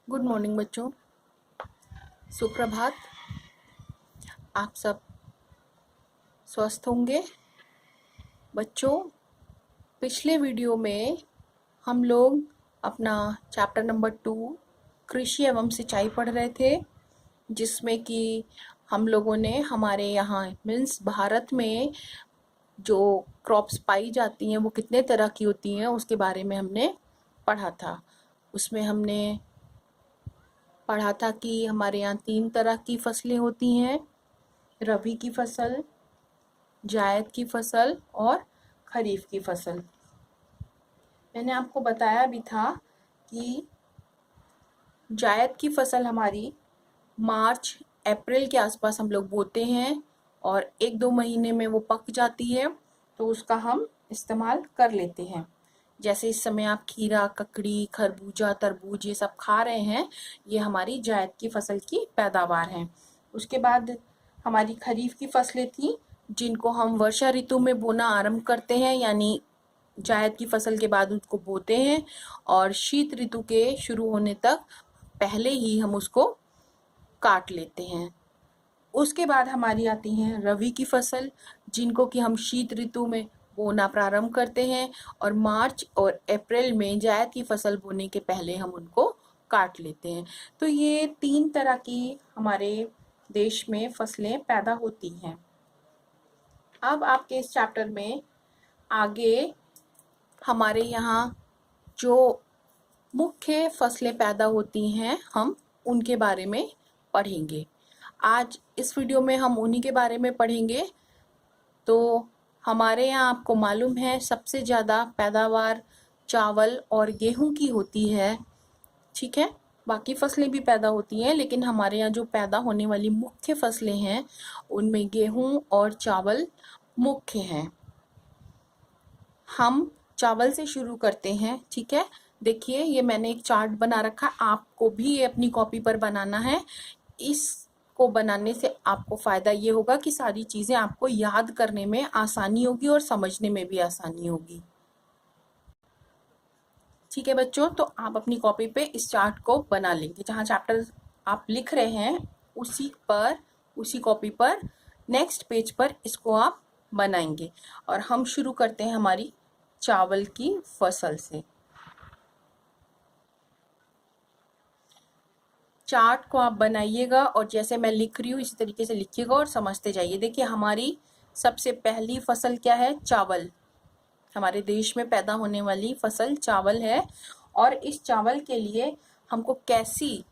Good morning बच्चों, सुप्रभात। आप सब स्वस्थ होंगे। बच्चों, पिछले वीडियो में हम लोग अपना चैप्टर नंबर 2 कृषि एवं सिंचाई पढ़ रहे थे, जिसमें कि हम लोगों ने हमारे यहाँ मीन्स भारत में जो क्रॉप्स पाई जाती हैं वो कितने तरह की होती हैं उसके बारे में हमने पढ़ा था। उसमें हमने पढ़ा था कि हमारे यहाँ 3 तरह की फसलें होती हैं, रबी की फसल, जायद की फसल और खरीफ की फसल। मैंने आपको बताया भी था कि जायद की फसल हमारी मार्च अप्रैल के आसपास हम लोग बोते हैं और 1-2 महीने में वो पक जाती है, तो उसका हम इस्तेमाल कर लेते हैं। जैसे इस समय आप खीरा, ककड़ी, खरबूजा, तरबूज ये सब खा रहे हैं, ये हमारी जायद की फसल की पैदावार है। उसके बाद हमारी खरीफ की फसलें थी, जिनको हम वर्षा ऋतु में बोना आरंभ करते हैं, यानी जायद की फसल के बाद उसको बोते हैं और शीत ऋतु के शुरू होने तक पहले ही हम उसको काट लेते हैं। उसके बाद हमारी आती हैं रबी की फसल, जिनको कि हम शीत ऋतु में बोना प्रारंभ करते हैं और मार्च और अप्रैल में जायद की फसल बोने के पहले हम उनको काट लेते हैं। तो ये 3 तरह की हमारे देश में फसलें पैदा होती हैं। अब आपके इस चैप्टर में आगे हमारे यहाँ जो मुख्य फसलें पैदा होती हैं हम उनके बारे में पढ़ेंगे। आज इस वीडियो में हम उन्हीं के बारे में पढ़ेंगे। तो हमारे यहाँ आपको मालूम है सबसे ज़्यादा पैदावार चावल और गेहूं की होती है, ठीक है। बाकी फसलें भी पैदा होती हैं, लेकिन हमारे यहाँ जो पैदा होने वाली मुख्य फसलें हैं उनमें गेहूं और चावल मुख्य हैं। हम चावल से शुरू करते हैं, ठीक है। देखिए, ये मैंने एक चार्ट बना रखा, आपको भी ये अपनी कॉपी पर बनाना है। इसको बनाने से आपको फायदा ये होगा कि सारी चीजें आपको याद करने में आसानी होगी और समझने में भी आसानी होगी, ठीक है बच्चों। तो आप अपनी कॉपी पे इस चार्ट को बना लेंगे, जहाँ चैप्टर आप लिख रहे हैं उसी कॉपी पर नेक्स्ट पेज पर इसको आप बनाएंगे। और हम शुरू करते हैं हमारी चावल की फसल से। चार्ट को आप बनाइएगा और जैसे मैं लिख रही हूँ इसी तरीके से लिखिएगा और समझते जाइए। देखिए, हमारी सबसे पहली फसल क्या है? चावल। हमारे देश में पैदा होने वाली फसल चावल है। और इस चावल के लिए हमको कैसी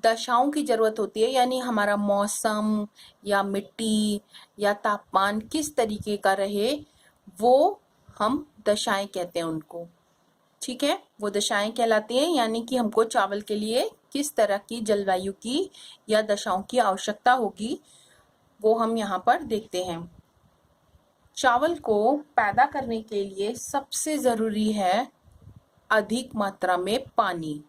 दशाओं की जरूरत होती है, यानी हमारा मौसम या मिट्टी या तापमान किस तरीके का रहे, वो हम दशाएं कहते हैं उनको, ठीक है। वो दशाएं कहलाती हैं, यानी कि हमको चावल के लिए किस तरह की जलवायु की या दशाओं की आवश्यकता होगी, वो हम यहाँ पर देखते हैं। चावल को पैदा करने के लिए सबसे जरूरी है अधिक मात्रा में पानी।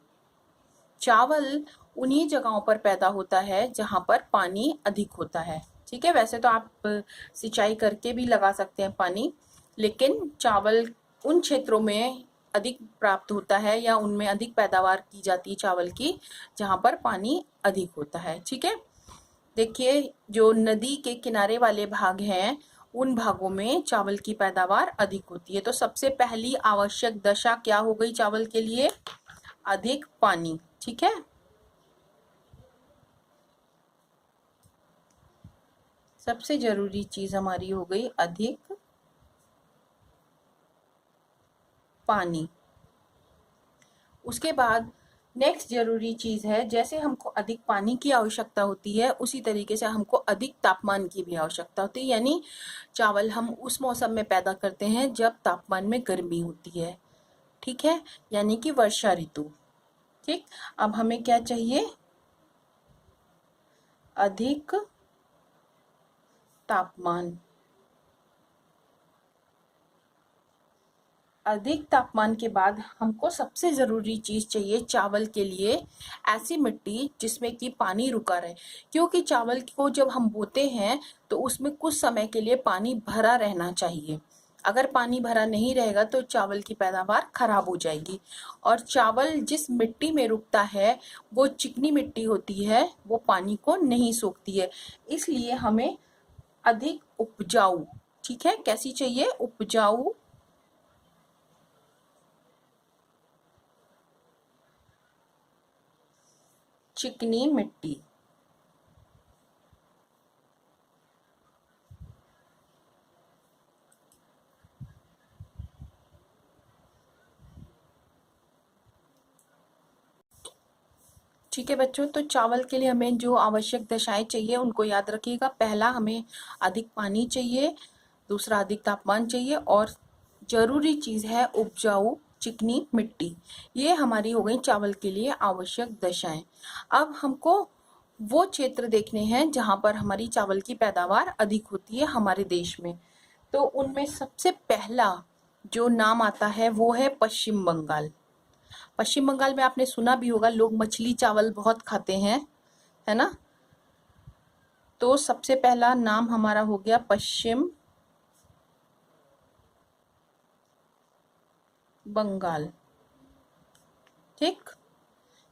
चावल उन्हीं जगहों पर पैदा होता है जहां पर पानी अधिक होता है, ठीक है। वैसे तो आप सिंचाई करके भी लगा सकते हैं पानी, लेकिन चावल उन क्षेत्रों में अधिक प्राप्त होता है या उनमें अधिक पैदावार की जाती है चावल की जहां पर पानी अधिक होता है, ठीक है। देखिए, जो नदी के किनारे वाले भाग हैं उन भागों में चावल की पैदावार अधिक होती है। तो सबसे पहली आवश्यक दशा क्या हो गई चावल के लिए? अधिक पानी, ठीक है। सबसे जरूरी चीज हमारी हो गई अधिक पानी। उसके बाद नेक्स्ट जरूरी चीज है, जैसे हमको अधिक पानी की आवश्यकता होती है उसी तरीके से हमको अधिक तापमान की भी आवश्यकता होती है। यानी चावल हम उस मौसम में पैदा करते हैं जब तापमान में गर्मी होती है, ठीक है, यानी कि वर्षा ऋतु, ठीक। अब हमें क्या चाहिए? अधिक तापमान। अधिक तापमान के बाद हमको सबसे जरूरी चीज चाहिए चावल के लिए ऐसी मिट्टी जिसमें कि पानी रुका रहे, क्योंकि चावल को जब हम बोते हैं तो उसमें कुछ समय के लिए पानी भरा रहना चाहिए। अगर पानी भरा नहीं रहेगा तो चावल की पैदावार खराब हो जाएगी। और चावल जिस मिट्टी में रुकता है वो चिकनी मिट्टी होती है, वो पानी को नहीं सोखती है। इसलिए हमें अधिक उपजाऊ, ठीक है, कैसी चाहिए, उपजाऊ चिकनी मिट्टी। ठीक है बच्चों, तो चावल के लिए हमें जो आवश्यक दशाएं चाहिए उनको याद रखिएगा। पहला, हमें अधिक पानी चाहिए। दूसरा, अधिक तापमान चाहिए। और जरूरी चीज है उपजाऊ चिकनी मिट्टी। ये हमारी हो गई चावल के लिए आवश्यक दशाएं। अब हमको वो क्षेत्र देखने हैं जहां पर हमारी चावल की पैदावार अधिक होती है हमारे देश में। तो उनमें सबसे पहला जो नाम आता है वो है पश्चिम बंगाल। पश्चिम बंगाल में आपने सुना भी होगा, लोग मछली चावल बहुत खाते हैं, है ना। तो सबसे पहला नाम हमारा हो गया पश्चिम बंगाल, ठीक।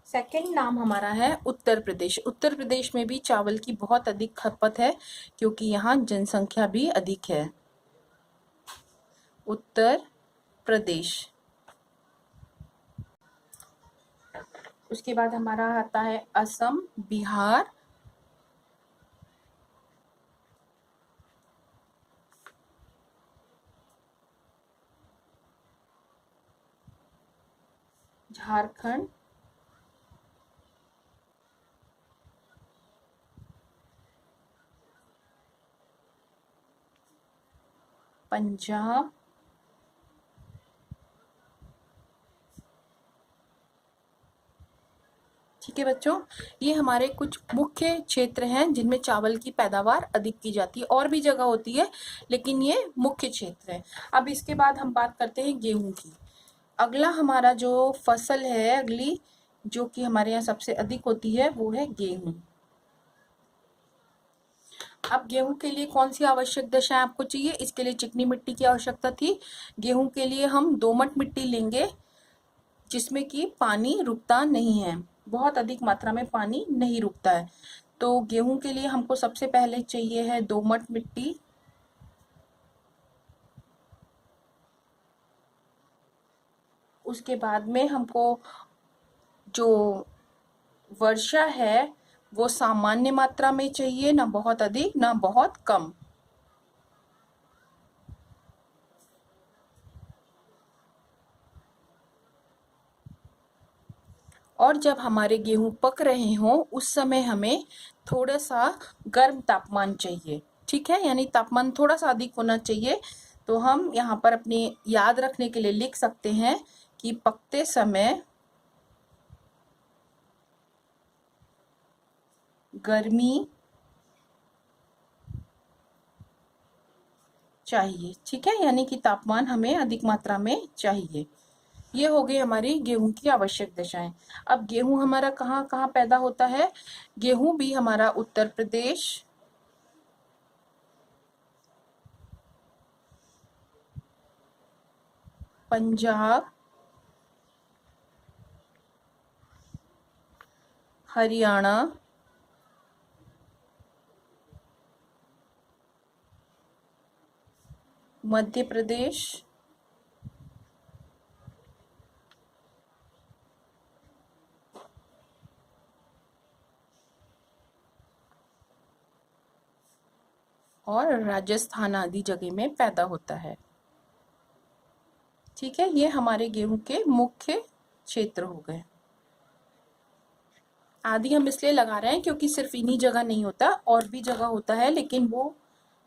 सेकंड नाम हमारा है उत्तर प्रदेश। उत्तर प्रदेश में भी चावल की बहुत अधिक खपत है क्योंकि यहाँ जनसंख्या भी अधिक है। उत्तर प्रदेश। उसके बाद हमारा आता है असम, बिहार, झारखंड, पंजाब, ठीक है बच्चों। ये हमारे कुछ मुख्य क्षेत्र हैं जिनमें चावल की पैदावार अधिक की जाती है। और भी जगह होती है लेकिन ये मुख्य क्षेत्र है। अब इसके बाद हम बात करते हैं गेहूं की। अगला हमारा जो फसल है, अगली जो कि हमारे यहाँ सबसे अधिक होती है वो है गेहूं। अब गेहूं के लिए कौन सी आवश्यक दशाएं आपको चाहिए? इसके लिए चिकनी मिट्टी की आवश्यकता थी। गेहूं के लिए हम दोमट मिट्टी लेंगे जिसमें कि पानी रुकता नहीं है, बहुत अधिक मात्रा में पानी नहीं रुकता है। तो गेहूं के लिए हमको सबसे पहले चाहिए है दोमट मिट्टी। उसके बाद में हमको जो वर्षा है वो सामान्य मात्रा में चाहिए, ना बहुत अधिक ना बहुत कम। और जब हमारे गेहूं पक रहे हों उस समय हमें थोड़ा सा गर्म तापमान चाहिए, ठीक है, यानी तापमान थोड़ा सा अधिक होना चाहिए। तो हम यहाँ पर अपने याद रखने के लिए लिख सकते हैं कि पकते समय गर्मी चाहिए, ठीक है, यानी कि तापमान हमें अधिक मात्रा में चाहिए। ये हो गई हमारी गेहूं की आवश्यक दशाएं। अब गेहूं हमारा कहाँ कहाँ पैदा होता है? गेहूं भी हमारा उत्तर प्रदेश, पंजाब, हरियाणा, मध्य प्रदेश, और राजस्थान आदि जगह में पैदा होता है, ठीक है। ये हमारे गेहूं के मुख्य क्षेत्र हो गए। आदि हम इसलिए लगा रहे हैं क्योंकि सिर्फ इन्हीं जगह नहीं होता, और भी जगह होता है लेकिन वो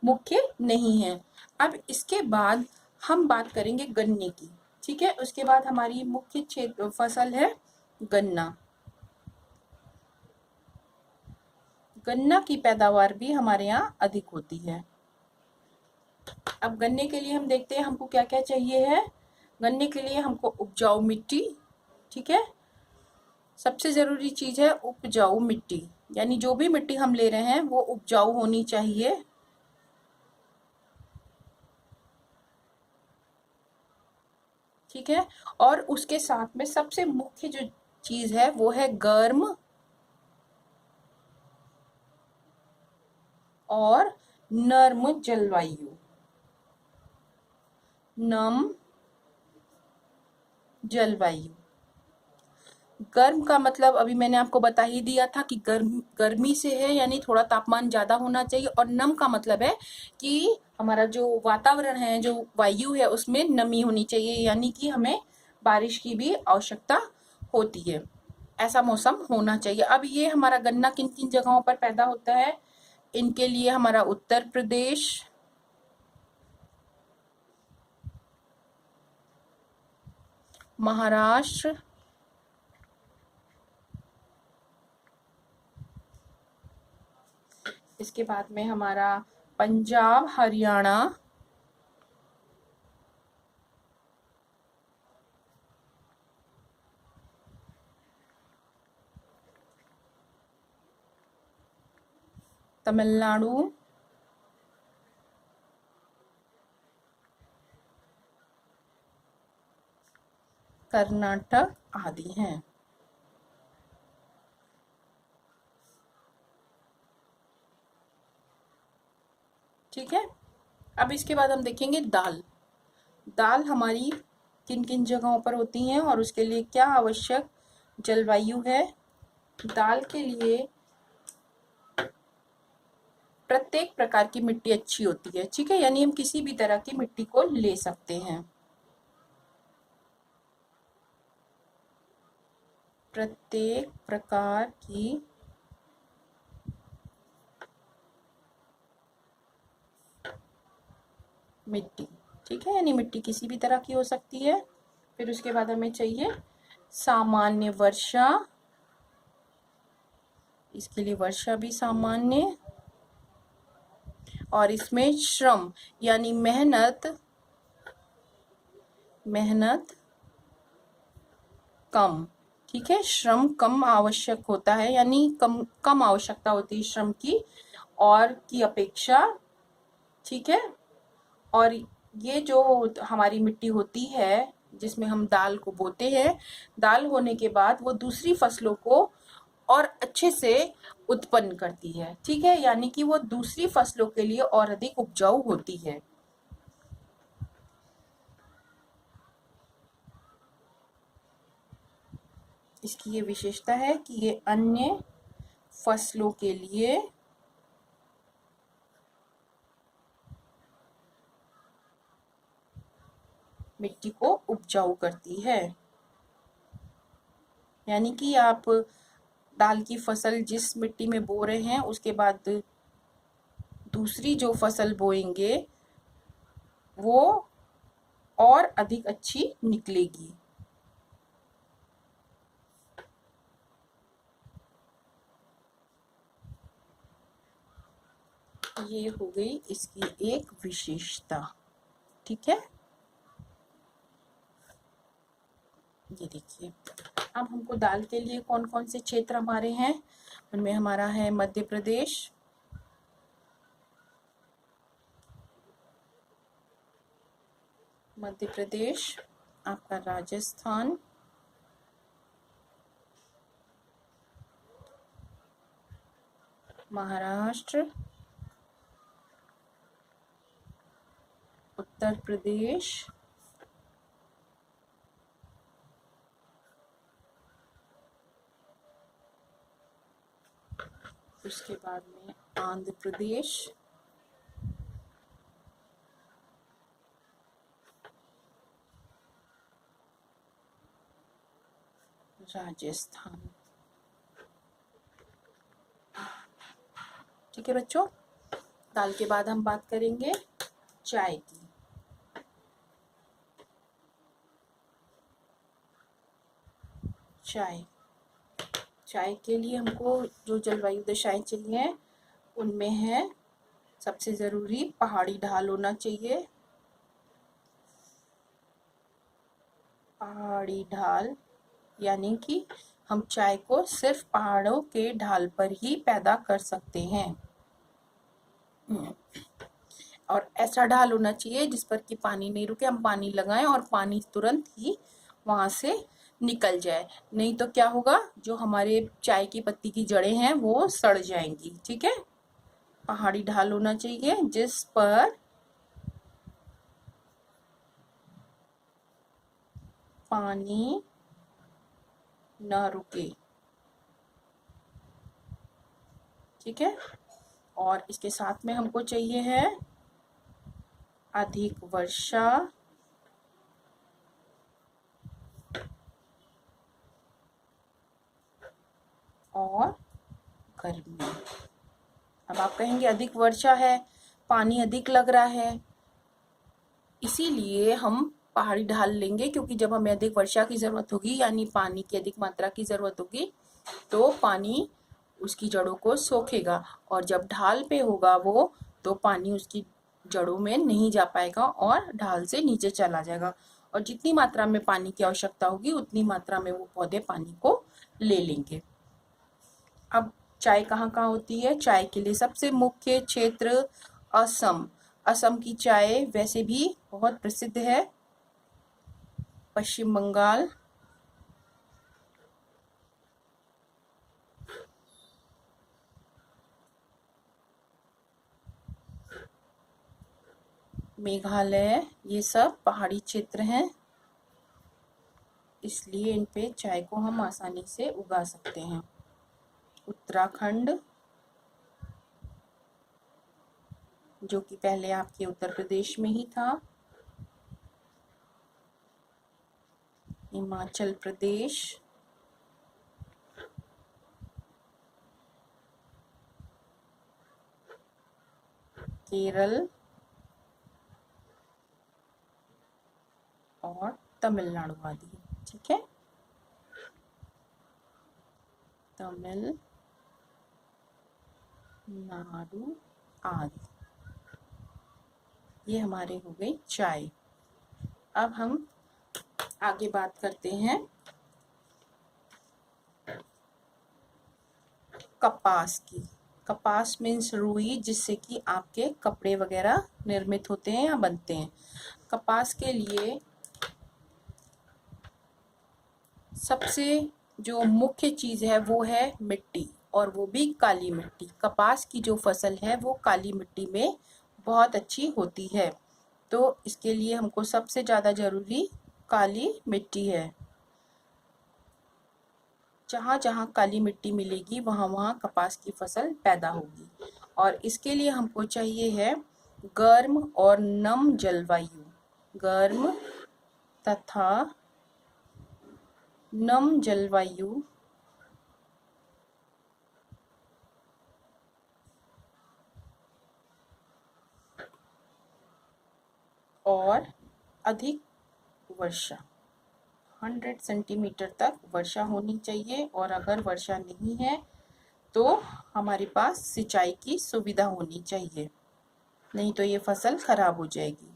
मुख्य नहीं है। अब इसके बाद हम बात करेंगे गन्ने की, ठीक है। उसके बाद हमारी मुख्य क्षेत्र फसल है गन्ना। गन्ना की पैदावार भी हमारे यहाँ अधिक होती है। अब गन्ने के लिए हम देखते हैं हमको क्या क्या चाहिए है। गन्ने के लिए हमको उपजाऊ मिट्टी, ठीक है, सबसे जरूरी चीज है उपजाऊ मिट्टी, यानी जो भी मिट्टी हम ले रहे हैं वो उपजाऊ होनी चाहिए। ठीक है। और उसके साथ में सबसे मुख्य जो चीज है वो है गर्म और नर्म जलवायु। नम जलवायु। गर्म का मतलब अभी मैंने आपको बता ही दिया था कि गर्मी से है, यानी थोड़ा तापमान ज्यादा होना चाहिए। और नम का मतलब है कि हमारा जो वातावरण है, जो वायु है, उसमें नमी होनी चाहिए, यानी कि हमें बारिश की भी आवश्यकता होती है। ऐसा मौसम होना चाहिए। अब ये हमारा गन्ना किन किन जगहों पर पैदा होता है? इनके लिए हमारा उत्तर प्रदेश, महाराष्ट्र, इसके बाद में हमारा पंजाब, हरियाणा, तमिलनाडु, कर्नाटक आदि हैं। ठीक है। अब इसके बाद हम देखेंगे दाल। दाल हमारी किन किन जगहों पर होती हैं और उसके लिए क्या आवश्यक जलवायु है। दाल के लिए प्रत्येक प्रकार की मिट्टी अच्छी होती है। ठीक है, यानी हम किसी भी तरह की मिट्टी को ले सकते हैं। प्रत्येक प्रकार की मिट्टी, ठीक है, यानी मिट्टी किसी भी तरह की हो सकती है। फिर उसके बाद हमें चाहिए सामान्य वर्षा। इसके लिए वर्षा भी सामान्य, और इसमें श्रम यानी मेहनत कम। ठीक है, श्रम कम आवश्यक होता है, यानी कम कम आवश्यकता होती है श्रम की और की अपेक्षा। ठीक है। और ये जो हमारी मिट्टी होती है जिसमें हम दाल को बोते हैं, दाल होने के बाद वो दूसरी फसलों को और अच्छे से उत्पन्न करती है। ठीक है, यानी कि वो दूसरी फसलों के लिए और अधिक उपजाऊ होती है। इसकी ये विशेषता है कि ये अन्य फसलों के लिए मिट्टी को उपजाऊ करती है। यानी कि आप दाल की फसल जिस मिट्टी में बो रहे हैं उसके बाद दूसरी जो फसल बोएंगे वो और अधिक अच्छी निकलेगी। ये हो गई इसकी एक विशेषता। ठीक है, ये देखिए। अब हमको दाल के लिए कौन कौन से क्षेत्र हमारे हैं, उनमें हमारा है मध्य प्रदेश, आपका राजस्थान, महाराष्ट्र, उत्तर प्रदेश, उसके बाद में आंध्र प्रदेश, राजस्थान। ठीक है बच्चों, दाल के बाद हम बात करेंगे चाय की। चाय के लिए हमको जो जलवायु दशाएं चाहिए उनमें है सबसे जरूरी पहाड़ी ढाल होना चाहिए। पहाड़ी ढाल यानी कि हम चाय को सिर्फ पहाड़ों के ढाल पर ही पैदा कर सकते हैं। और ऐसा ढाल होना चाहिए जिस पर कि पानी नहीं रुके, हम पानी लगाएं और पानी तुरंत ही वहां से निकल जाए। नहीं तो क्या होगा, जो हमारे चाय की पत्ती की जड़ें हैं वो सड़ जाएंगी। ठीक है, पहाड़ी ढाल होना चाहिए जिस पर पानी न रुके। ठीक है, और इसके साथ में हमको चाहिए है अधिक वर्षा और गर्मी। अब आप कहेंगे अधिक वर्षा है, पानी अधिक लग रहा है, इसीलिए हम पहाड़ी ढाल लेंगे, क्योंकि जब हमें अधिक वर्षा की जरूरत होगी यानी पानी की अधिक मात्रा की जरूरत होगी तो पानी उसकी जड़ों को सोखेगा, और जब ढाल पे होगा वो तो पानी उसकी जड़ों में नहीं जा पाएगा और ढाल से नीचे चला जाएगा, और जितनी मात्रा में पानी की आवश्यकता होगी उतनी मात्रा में वो पौधे पानी को ले लेंगे। अब चाय कहाँ कहाँ होती है? चाय के लिए सबसे मुख्य क्षेत्र असम। असम की चाय वैसे भी बहुत प्रसिद्ध है। पश्चिम बंगाल, मेघालय, ये सब पहाड़ी क्षेत्र हैं, इसलिए इन पे चाय को हम आसानी से उगा सकते हैं। उत्तराखंड, जो कि पहले आपके उत्तर प्रदेश में ही था। हिमाचल प्रदेश, केरल और तमिलनाडु आदि। ठीक है, तमिलनाडु आदि, ये हमारे हो गई चाय। अब हम आगे बात करते हैं कपास की। कपास मीन्स रुई, जिससे कि आपके कपड़े वगैरह निर्मित होते हैं या बनते हैं। कपास के लिए सबसे जो मुख्य चीज है वो है मिट्टी, और वो भी काली मिट्टी। कपास की जो फसल है वो काली मिट्टी में बहुत अच्छी होती है, तो इसके लिए हमको सबसे ज्यादा जरूरी काली मिट्टी है। जहाँ जहाँ काली मिट्टी मिलेगी वहाँ वहाँ कपास की फसल पैदा होगी, और इसके लिए हमको चाहिए है गर्म और नम जलवायु। गर्म तथा नम जलवायु और अधिक वर्षा। 100 सेंटीमीटर तक वर्षा होनी चाहिए, और अगर वर्षा नहीं है तो हमारे पास सिंचाई की सुविधा होनी चाहिए, नहीं तो ये फसल खराब हो जाएगी।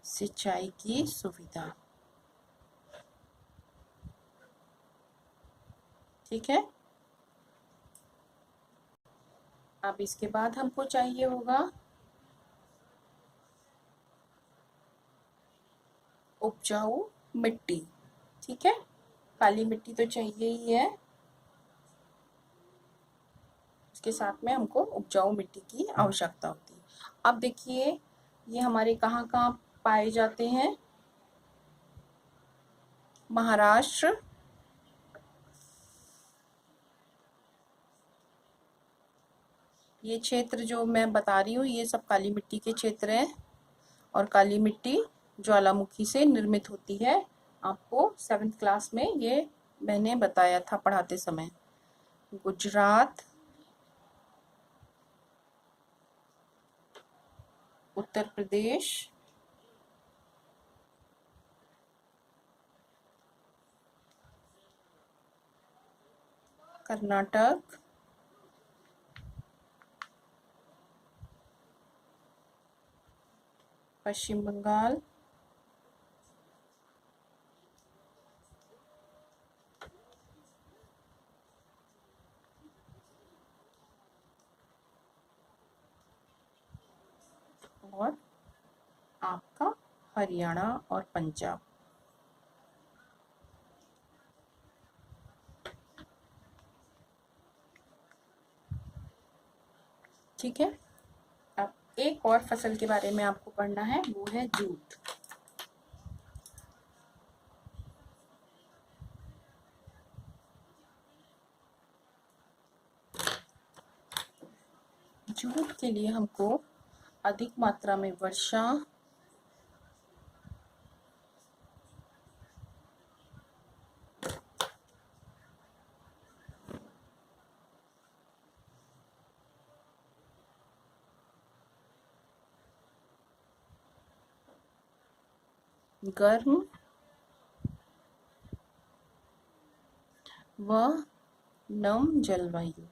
सिंचाई की सुविधा, ठीक है। अब इसके बाद हमको चाहिए होगा उपजाऊ मिट्टी। ठीक है, काली मिट्टी तो चाहिए ही है, उसके साथ में हमको उपजाऊ मिट्टी की आवश्यकता होती है। अब देखिए ये हमारे कहाँ कहाँ पाए जाते हैं। महाराष्ट्र, ये क्षेत्र जो मैं बता रही हूँ ये सब काली मिट्टी के क्षेत्र हैं, और काली मिट्टी ज्वालामुखी से निर्मित होती है। आपको 7th क्लास में ये मैंने बताया था पढ़ाते समय। गुजरात, उत्तर प्रदेश, कर्नाटक, पश्चिम बंगाल, और आपका हरियाणा और पंजाब। ठीक है, अब एक और फसल के बारे में आपको पढ़ना है, वो है जूट। जूट के लिए हमको अधिक मात्रा में वर्षा, गर्म व नम जलवायु,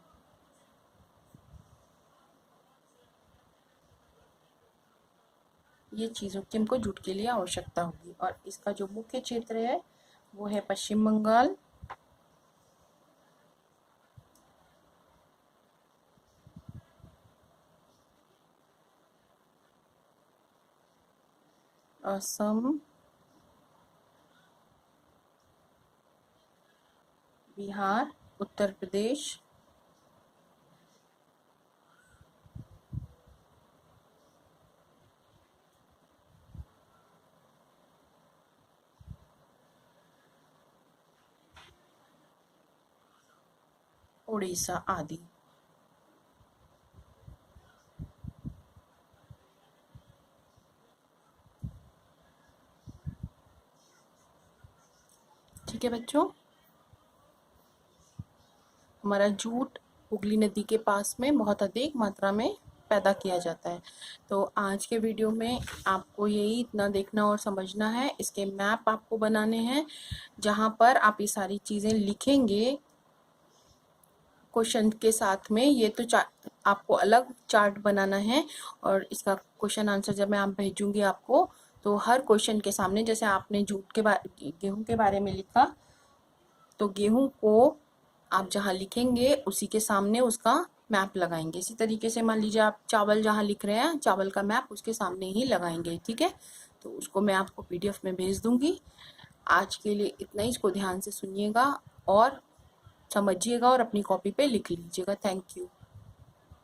ये चीज़ों की हमको जूट के लिए आवश्यकता होगी। और इसका जो मुख्य क्षेत्र है वो है पश्चिम बंगाल, असम, बिहार, उत्तर प्रदेश, उड़ीसा आदि। ठीक है बच्चों, हमारा जूट हुगली नदी के पास में बहुत अधिक मात्रा में पैदा किया जाता है। तो आज के वीडियो में आपको यही इतना देखना और समझना है। इसके मैप आपको बनाने हैं, जहाँ पर आप ये सारी चीज़ें लिखेंगे क्वेश्चन के साथ में। ये तो आपको अलग चार्ट बनाना है, और इसका क्वेश्चन आंसर जब मैं आप भेजूंगी आपको, तो हर क्वेश्चन के सामने, जैसे आपने जूट के बारे गेहूं के बारे में लिखा, तो गेहूं को आप जहाँ लिखेंगे उसी के सामने उसका मैप लगाएंगे। इसी तरीके से मान लीजिए आप चावल जहाँ लिख रहे हैं, चावल का मैप उसके सामने ही लगाएंगे। ठीक है, तो उसको मैं आपको पीडीएफ में भेज दूंगी। आज के लिए इतना ही, इसको ध्यान से सुनिएगा और समझिएगा और अपनी कॉपी पे लिख लीजिएगा। Thank you.